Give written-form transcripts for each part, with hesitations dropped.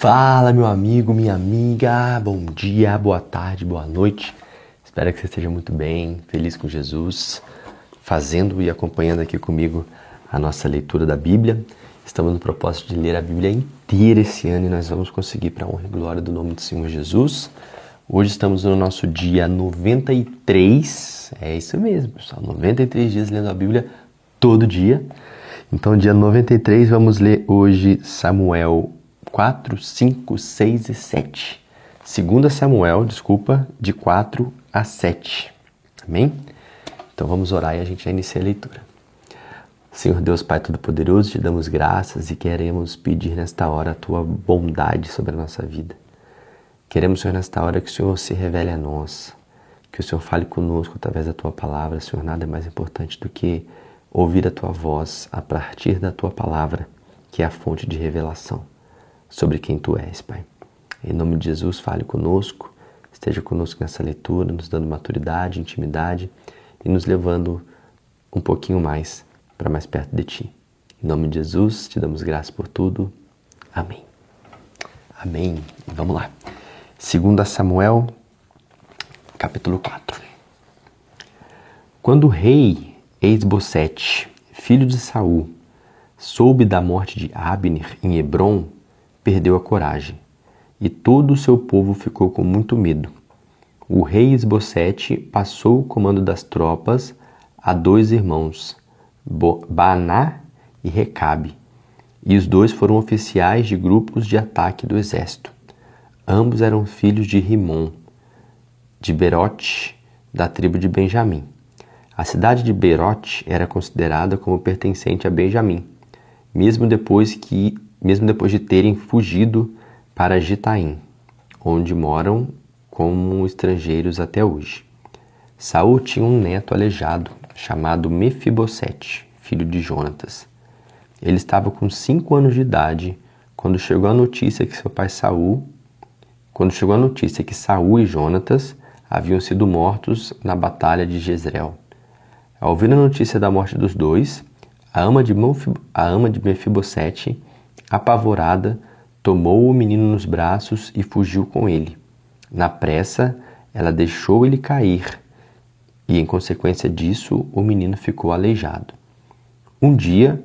Fala, meu amigo, minha amiga, bom dia, boa tarde, boa noite. Espero que você esteja muito bem, feliz com Jesus, fazendo e acompanhando aqui comigo a nossa leitura da Bíblia. Estamos no propósito de ler a Bíblia inteira esse ano e nós vamos conseguir para a honra e glória do nome do Senhor Jesus. Hoje estamos no nosso dia 93, é isso mesmo, pessoal, 93 dias lendo a Bíblia todo dia. Então, dia 93, vamos ler hoje Samuel 4, 5, 6 e 7. 2 Samuel, de 4 a 7. Amém? Então vamos orar e a gente já inicia a leitura. Senhor Deus, Pai Todo-Poderoso, te damos graças e queremos pedir nesta hora a Tua bondade sobre a nossa vida. Queremos, Senhor, nesta hora que o Senhor se revele a nós, que o Senhor fale conosco através da Tua palavra. Senhor, nada é mais importante do que ouvir a Tua voz a partir da Tua palavra, que é a fonte de revelação sobre quem Tu és, Pai. Em nome de Jesus, fale conosco, esteja conosco nessa leitura, nos dando maturidade, intimidade e nos levando um pouquinho mais para mais perto de Ti. Em nome de Jesus, te damos graças por tudo. Amém. Amém. E vamos lá. 2 Samuel, capítulo 4. Quando o rei Esbocete, filho de Saul, soube da morte de Abner em Hebrom, perdeu a coragem, e todo o seu povo ficou com muito medo. O rei Esbocete passou o comando das tropas a dois irmãos, Baaná e Recabe, e os dois foram oficiais de grupos de ataque do exército. Ambos eram filhos de Rimom, de Beerote, da tribo de Benjamim. A cidade de Beerote era considerada como pertencente a Benjamim, mesmo depois de terem fugido para Gitaim, onde moram como estrangeiros até hoje. Saul tinha um neto aleijado, chamado Mefibosete, filho de Jonatas. Ele estava com 5 anos de idade quando chegou a notícia que Saul e Jonatas haviam sido mortos na batalha de Jezreel. Ao ouvir a notícia da morte dos dois, a ama de Mefibosete, apavorada, tomou o menino nos braços e fugiu com ele. Na pressa, ela deixou ele cair e, em consequência disso, o menino ficou aleijado. Um dia,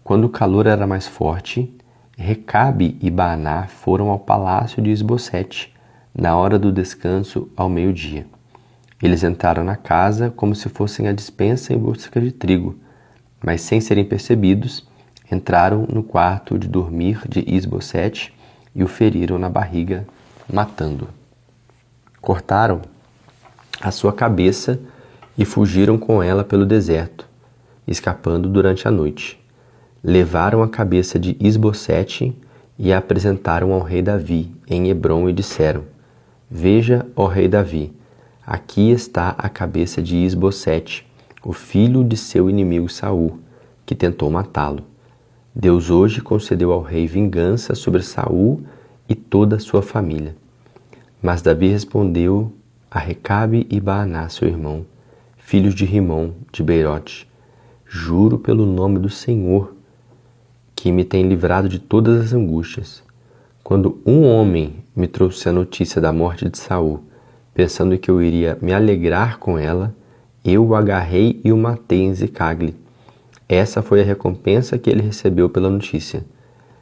quando o calor era mais forte, Recabe e Baaná foram ao palácio de Esbocete, na hora do descanso ao meio-dia. Eles entraram na casa como se fossem à despensa em busca de trigo, mas sem serem percebidos, entraram no quarto de dormir de Esbocete e o feriram na barriga, matando-o. Cortaram a sua cabeça e fugiram com ela pelo deserto, escapando durante a noite. Levaram a cabeça de Esbocete e a apresentaram ao rei Davi em Hebrom e disseram: Veja, ó rei Davi, aqui está a cabeça de Esbocete, o filho de seu inimigo Saul, que tentou matá-lo. Deus hoje concedeu ao rei vingança sobre Saul e toda a sua família. Mas Davi respondeu a Recabe e Baaná, seu irmão, filhos de Rimom, de Beerote: Juro pelo nome do Senhor, que me tem livrado de todas as angústias. Quando um homem me trouxe a notícia da morte de Saul, pensando que eu iria me alegrar com ela, eu o agarrei e o matei em Ziclague. Essa foi a recompensa que ele recebeu pela notícia.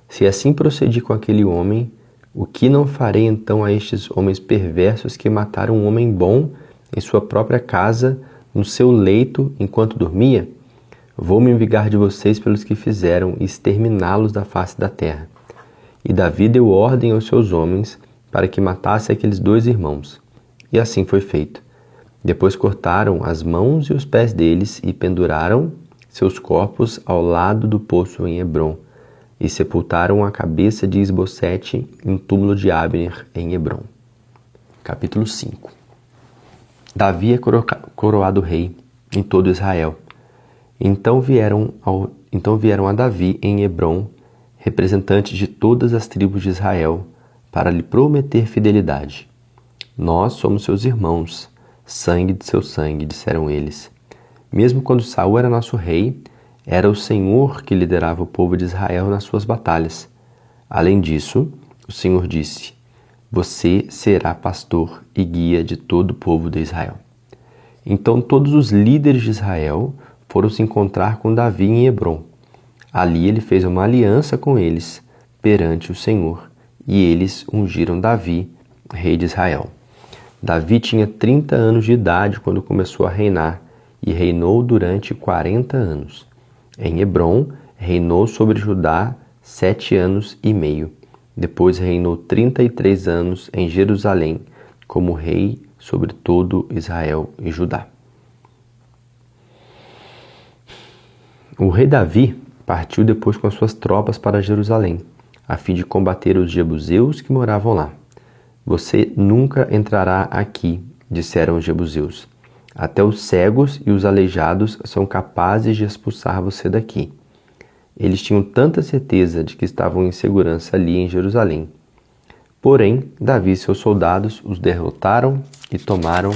Se assim procedi com aquele homem, o que não farei então a estes homens perversos que mataram um homem bom em sua própria casa, no seu leito, enquanto dormia? Vou me vingar de vocês pelos que fizeram e exterminá-los da face da terra. E Davi deu ordem aos seus homens para que matassem aqueles dois irmãos. E assim foi feito. Depois cortaram as mãos e os pés deles e penduraram seus corpos ao lado do poço em Hebrom, e sepultaram a cabeça de Esbocete em túmulo de Abner em Hebrom. Capítulo 5. Davi é coroado rei em todo Israel. Então vieram a Davi em Hebrom representantes de todas as tribos de Israel para lhe prometer fidelidade. Nós somos seus irmãos, sangue de seu sangue, disseram eles. Mesmo quando Saul era nosso rei, era o Senhor que liderava o povo de Israel nas suas batalhas. Além disso, o Senhor disse: Você será pastor e guia de todo o povo de Israel. Então todos os líderes de Israel foram se encontrar com Davi em Hebrom. Ali ele fez uma aliança com eles perante o Senhor, e eles ungiram Davi, rei de Israel. Davi tinha 30 anos de idade quando começou a reinar, e reinou durante 40 anos. Em Hebrom, reinou sobre Judá 7 anos e meio. Depois reinou 33 anos em Jerusalém, como rei sobre todo Israel e Judá. O rei Davi partiu depois com as suas tropas para Jerusalém, a fim de combater os jebuseus que moravam lá. Você nunca entrará aqui, disseram os jebuseus. Até os cegos e os aleijados são capazes de expulsar você daqui. Eles tinham tanta certeza de que estavam em segurança ali em Jerusalém. Porém, Davi e seus soldados os derrotaram e tomaram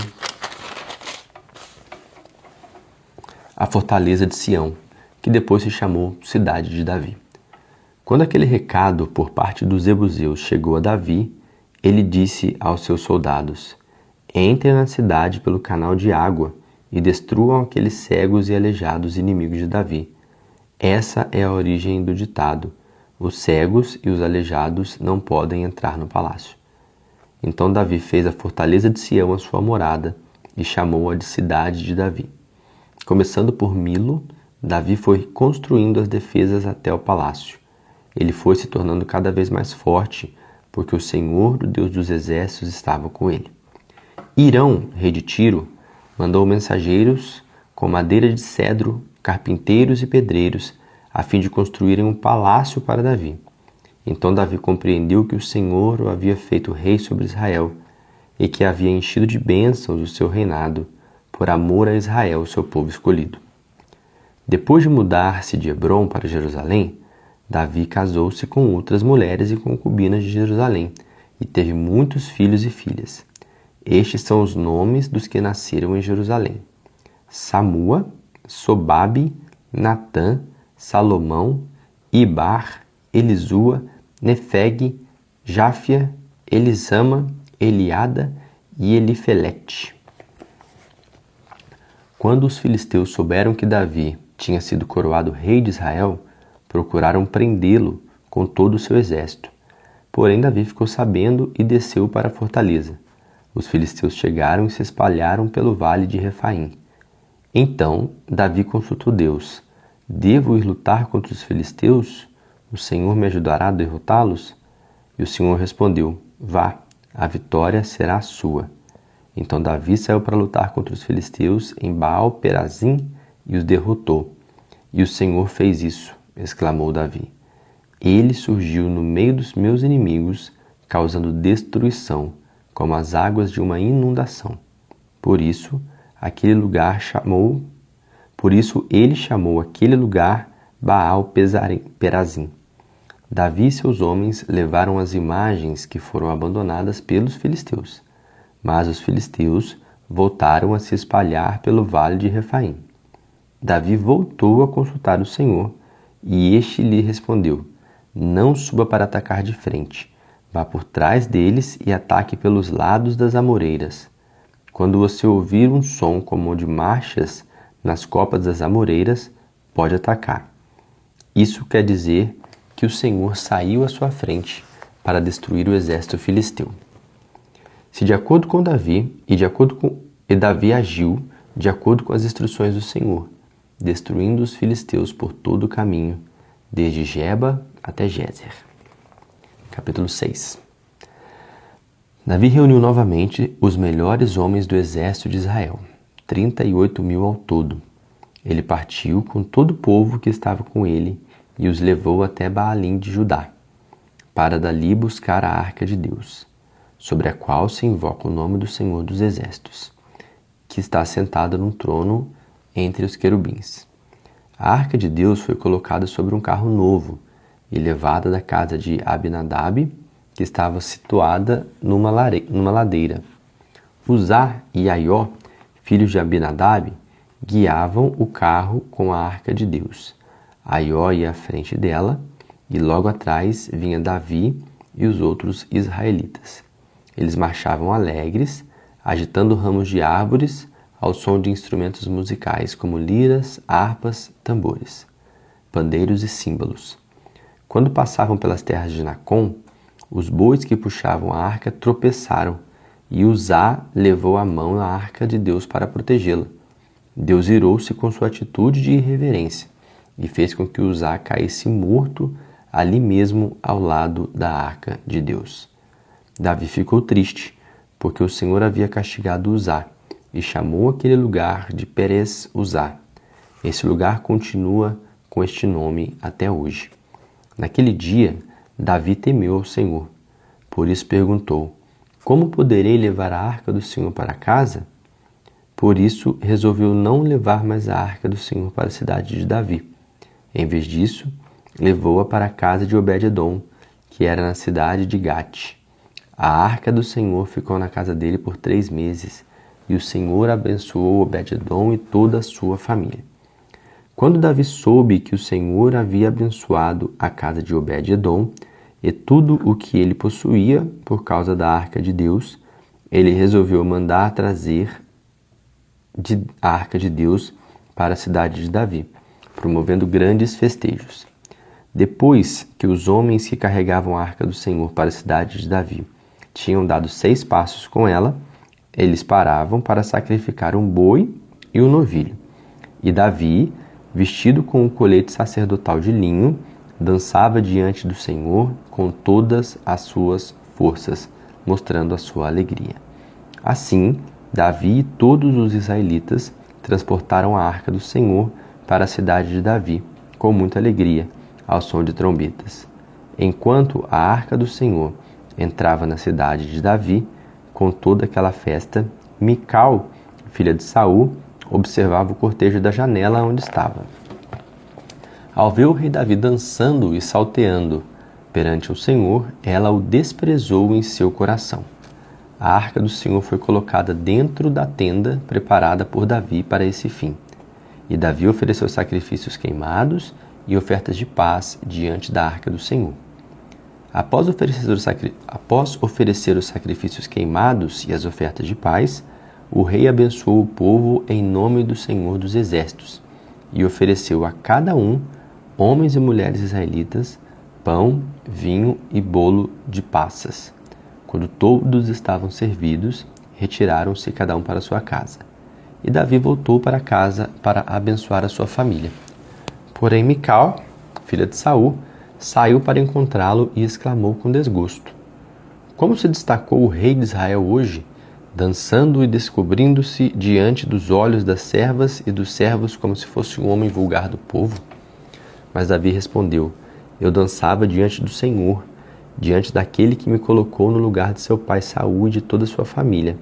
a fortaleza de Sião, que depois se chamou Cidade de Davi. Quando aquele recado por parte dos jebuseus chegou a Davi, ele disse aos seus soldados: Entrem na cidade pelo canal de água e destruam aqueles cegos e aleijados inimigos de Davi. Essa é a origem do ditado: os cegos e os aleijados não podem entrar no palácio. Então Davi fez a fortaleza de Sião a sua morada e chamou-a de Cidade de Davi. Começando por Milo, Davi foi construindo as defesas até o palácio. Ele foi se tornando cada vez mais forte, porque o Senhor, o Deus dos exércitos, estava com ele. Hirão, rei de Tiro, mandou mensageiros com madeira de cedro, carpinteiros e pedreiros, a fim de construírem um palácio para Davi. Então Davi compreendeu que o Senhor o havia feito rei sobre Israel e que havia enchido de bênçãos o seu reinado, por amor a Israel, seu povo escolhido. Depois de mudar-se de Hebrom para Jerusalém, Davi casou-se com outras mulheres e concubinas de Jerusalém e teve muitos filhos e filhas. Estes são os nomes dos que nasceram em Jerusalém: Samua, Sobabe, Natã, Salomão, Ibar, Elisua, Nefeg, Jáfia, Elisama, Eliada e Elifelete. Quando os filisteus souberam que Davi tinha sido coroado rei de Israel, procuraram prendê-lo com todo o seu exército. Porém Davi ficou sabendo e desceu para a fortaleza. Os filisteus chegaram e se espalharam pelo vale de Refaim. Então Davi consultou Deus: Devo ir lutar contra os filisteus? O Senhor me ajudará a derrotá-los? E o Senhor respondeu: Vá, a vitória será sua. Então Davi saiu para lutar contra os filisteus em Baal-Perazim e os derrotou. E o Senhor fez isso, exclamou Davi. Ele surgiu no meio dos meus inimigos, causando destruição, como as águas de uma inundação. Por isso ele chamou aquele lugar Baal-Perazim. Davi e seus homens levaram as imagens que foram abandonadas pelos filisteus, mas os filisteus voltaram a se espalhar pelo vale de Refaim. Davi voltou a consultar o Senhor, e este lhe respondeu: Não suba para atacar de frente. Vá por trás deles e ataque pelos lados das amoreiras. Quando você ouvir um som como o de marchas nas copas das amoreiras, pode atacar. Isso quer dizer que o Senhor saiu à sua frente para destruir o exército filisteu. Se de acordo com Davi, e Davi agiu de acordo com as instruções do Senhor, destruindo os filisteus por todo o caminho, desde Geba até Gézer. Capítulo 6. Davi reuniu novamente os melhores homens do exército de Israel, 38.000 ao todo. Ele partiu com todo o povo que estava com ele e os levou até Baalim de Judá, para dali buscar a arca de Deus, sobre a qual se invoca o nome do Senhor dos Exércitos, que está sentada num trono entre os querubins. A arca de Deus foi colocada sobre um carro novo e levada da casa de Abinadab, que estava situada numa ladeira. Uzá e Aió, filhos de Abinadab, guiavam o carro com a arca de Deus. Aió ia à frente dela, e logo atrás vinha Davi e os outros israelitas. Eles marchavam alegres, agitando ramos de árvores ao som de instrumentos musicais como liras, harpas, tambores, pandeiros e símbolos. Quando passavam pelas terras de Nacon, os bois que puxavam a arca tropeçaram e Uzá levou a mão na arca de Deus para protegê-la. Deus irou-se com sua atitude de irreverência e fez com que Uzá caísse morto ali mesmo ao lado da arca de Deus. Davi ficou triste, porque o Senhor havia castigado Uzá e chamou aquele lugar de Perez Uzá. Esse lugar continua com este nome até hoje. Naquele dia, Davi temeu ao Senhor. Por isso perguntou: como poderei levar a arca do Senhor para casa? Por isso resolveu não levar mais a arca do Senhor para a cidade de Davi. Em vez disso, levou-a para a casa de Obed-edom, que era na cidade de Gate. A arca do Senhor ficou na casa dele por 3 meses, e o Senhor abençoou Obed-edom e toda a sua família. Quando Davi soube que o Senhor havia abençoado a casa de Obed-edom e tudo o que ele possuía por causa da arca de Deus, ele resolveu mandar trazer a arca de Deus para a cidade de Davi, promovendo grandes festejos. Depois que os homens que carregavam a arca do Senhor para a cidade de Davi tinham dado 6 passos com ela, eles paravam para sacrificar um boi e um novilho. E Davi, vestido com o colete sacerdotal de linho, dançava diante do Senhor com todas as suas forças, mostrando a sua alegria. Assim, Davi e todos os israelitas transportaram a arca do Senhor para a cidade de Davi, com muita alegria, ao som de trombetas. Enquanto a arca do Senhor entrava na cidade de Davi, com toda aquela festa, Mical, filha de Saul, observava o cortejo da janela onde estava. Ao ver o rei Davi dançando e salteando perante o Senhor, ela o desprezou em seu coração. A arca do Senhor foi colocada dentro da tenda preparada por Davi para esse fim. E Davi ofereceu sacrifícios queimados e ofertas de paz diante da arca do Senhor. Após oferecer os sacrifícios queimados e as ofertas de paz, o rei abençoou o povo em nome do Senhor dos Exércitos e ofereceu a cada um, homens e mulheres israelitas, pão, vinho e bolo de passas. Quando todos estavam servidos, retiraram-se cada um para sua casa. E Davi voltou para casa para abençoar a sua família. Porém Mical, filha de Saul, saiu para encontrá-lo e exclamou com desgosto: como se destacou o rei de Israel hoje, dançando e descobrindo-se diante dos olhos das servas e dos servos como se fosse um homem vulgar do povo? Mas Davi respondeu: eu dançava diante do Senhor, diante daquele que me colocou no lugar de seu pai Saul e de toda a sua família,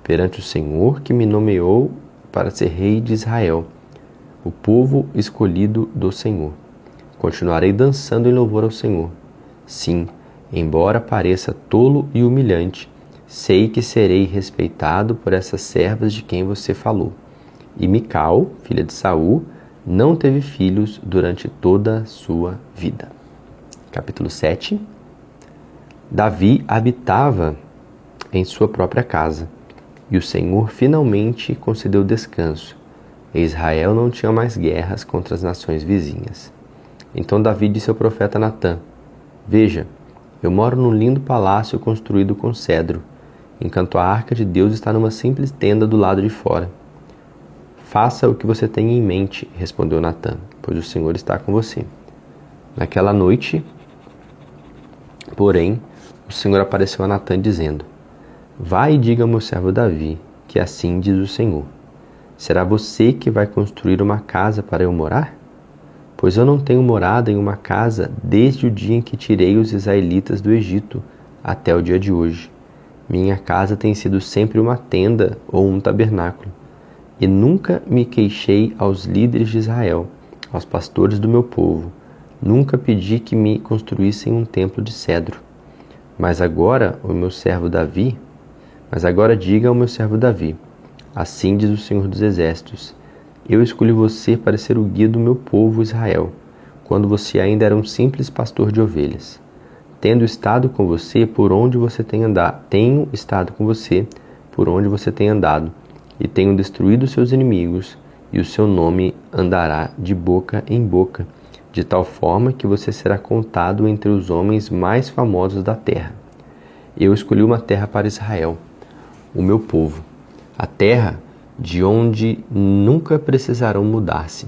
perante o Senhor que me nomeou para ser rei de Israel, o povo escolhido do Senhor. Continuarei dançando em louvor ao Senhor. Sim, embora pareça tolo e humilhante, sei que serei respeitado por essas servas de quem você falou. E Mical, filha de Saul, não teve filhos durante toda a sua vida. Capítulo 7. Davi habitava em sua própria casa, e o Senhor finalmente concedeu descanso, e Israel não tinha mais guerras contra as nações vizinhas. Então Davi disse ao profeta Natã: veja, eu moro num lindo palácio construído com cedro, enquanto a arca de Deus está numa simples tenda do lado de fora. Faça o que você tem em mente, respondeu Natã, pois o Senhor está com você. Naquela noite, porém, o Senhor apareceu a Natã dizendo: vai e diga ao meu servo Davi, que assim diz o Senhor: será você que vai construir uma casa para eu morar? Pois eu não tenho morado em uma casa desde o dia em que tirei os israelitas do Egito até o dia de hoje. Minha casa tem sido sempre uma tenda ou um tabernáculo. E nunca me queixei aos líderes de Israel, aos pastores do meu povo. Nunca pedi que me construíssem um templo de cedro. Mas agora diga ao meu servo Davi: assim diz o Senhor dos Exércitos: eu escolhi você para ser o guia do meu povo Israel, quando você ainda era um simples pastor de ovelhas. tendo estado com você por onde você tem andado. Tenho estado com você por onde você tem andado, e tenho destruído seus inimigos, e o seu nome andará de boca em boca, de tal forma que você será contado entre os homens mais famosos da terra. Eu escolhi uma terra para Israel, o meu povo, a terra de onde nunca precisarão mudar-se.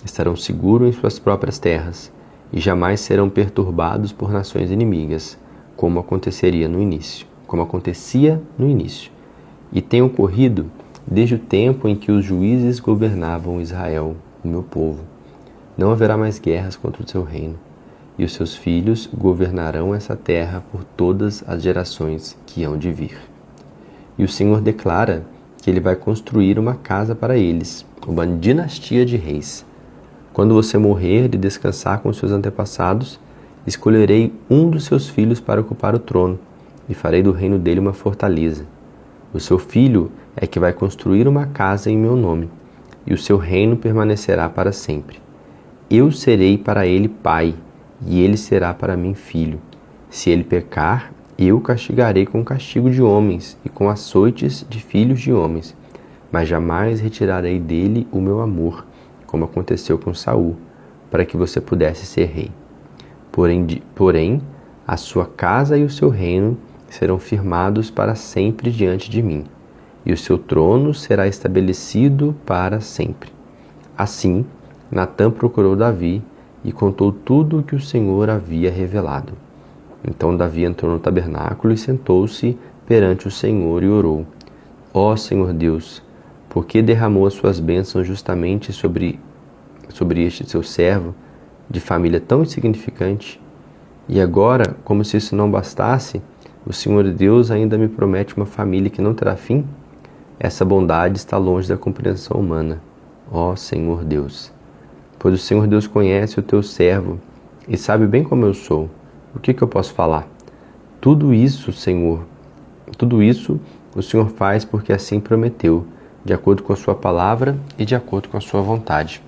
Estarão seguros em suas próprias terras, e jamais serão perturbados por nações inimigas, como acontecia no início. E tem ocorrido desde o tempo em que os juízes governavam Israel, o meu povo. Não haverá mais guerras contra o seu reino, e os seus filhos governarão essa terra por todas as gerações que hão de vir. E o Senhor declara que Ele vai construir uma casa para eles, uma dinastia de reis. Quando você morrer e descansar com seus antepassados, escolherei um dos seus filhos para ocupar o trono, e farei do reino dele uma fortaleza. O seu filho é que vai construir uma casa em meu nome, e o seu reino permanecerá para sempre. Eu serei para ele pai, e ele será para mim filho. Se ele pecar, eu o castigarei com castigo de homens e com açoites de filhos de homens, mas jamais retirarei dele o meu amor, como aconteceu com Saul, para que você pudesse ser rei. Porém, a sua casa e o seu reino serão firmados para sempre diante de mim, e o seu trono será estabelecido para sempre. Assim, Natã procurou Davi e contou tudo o que o Senhor havia revelado. Então Davi entrou no tabernáculo e sentou-se perante o Senhor e orou: Ó Senhor Deus, por que derramou as suas bênçãos justamente sobre este seu servo, de família tão insignificante? E agora, como se isso não bastasse, o Senhor Deus ainda me promete uma família que não terá fim? Essa bondade está longe da compreensão humana, ó Senhor Deus. Pois o Senhor Deus conhece o teu servo e sabe bem como eu sou. O que eu posso falar? Tudo isso, Senhor, o Senhor faz porque assim prometeu, de acordo com a sua palavra e de acordo com a sua vontade.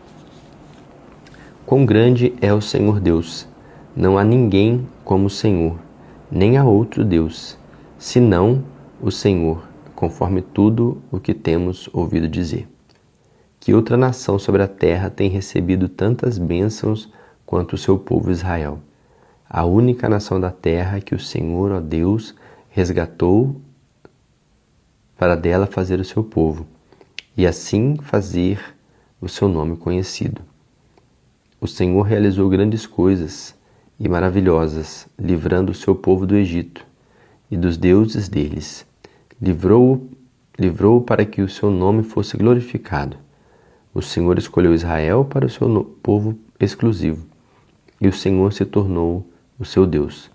Quão grande é o Senhor Deus! Não há ninguém como o Senhor, nem há outro Deus, senão o Senhor, conforme tudo o que temos ouvido dizer. Que outra nação sobre a terra tem recebido tantas bênçãos quanto o seu povo Israel? A única nação da terra que o Senhor, ó Deus, resgatou para dela fazer o seu povo, e assim fazer o seu nome conhecido. O Senhor realizou grandes coisas e maravilhosas, livrando o seu povo do Egito e dos deuses deles. Livrou-o para que o seu nome fosse glorificado. O Senhor escolheu Israel para o seu povo exclusivo, e o Senhor se tornou o seu Deus.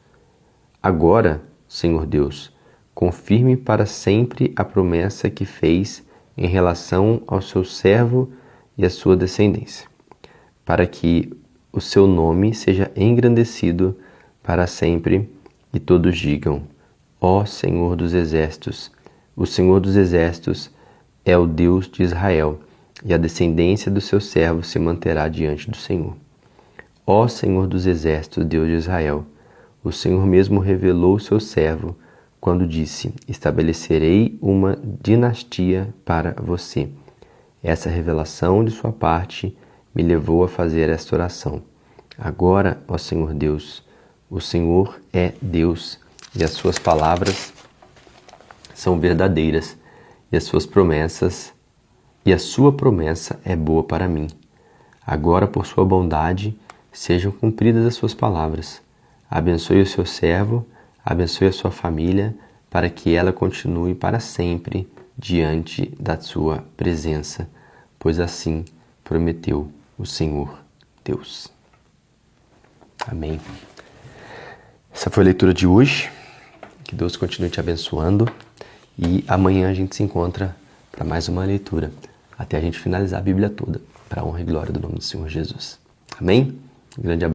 Agora, Senhor Deus, confirme para sempre a promessa que fez em relação ao seu servo e à sua descendência, para que o seu nome seja engrandecido para sempre e todos digam: ó Senhor dos Exércitos, o Senhor dos Exércitos é o Deus de Israel, e a descendência do seu servo se manterá diante do Senhor. Ó Senhor dos Exércitos, Deus de Israel, o Senhor mesmo revelou o seu servo quando disse: estabelecerei uma dinastia para você. Essa revelação de sua parte me levou a fazer esta oração. Agora, ó Senhor Deus, o Senhor é Deus, e as suas palavras são verdadeiras, e as suas promessas, e a sua promessa é boa para mim. Agora, por sua bondade, sejam cumpridas as suas palavras. Abençoe o seu servo, abençoe a sua família, para que ela continue para sempre diante da sua presença, pois assim prometeu o Senhor Deus. Amém. Essa foi a leitura de hoje. Que Deus continue te abençoando. E amanhã a gente se encontra para mais uma leitura, até a gente finalizar a Bíblia toda, para a honra e glória do nome do Senhor Jesus. Amém? Um grande abraço.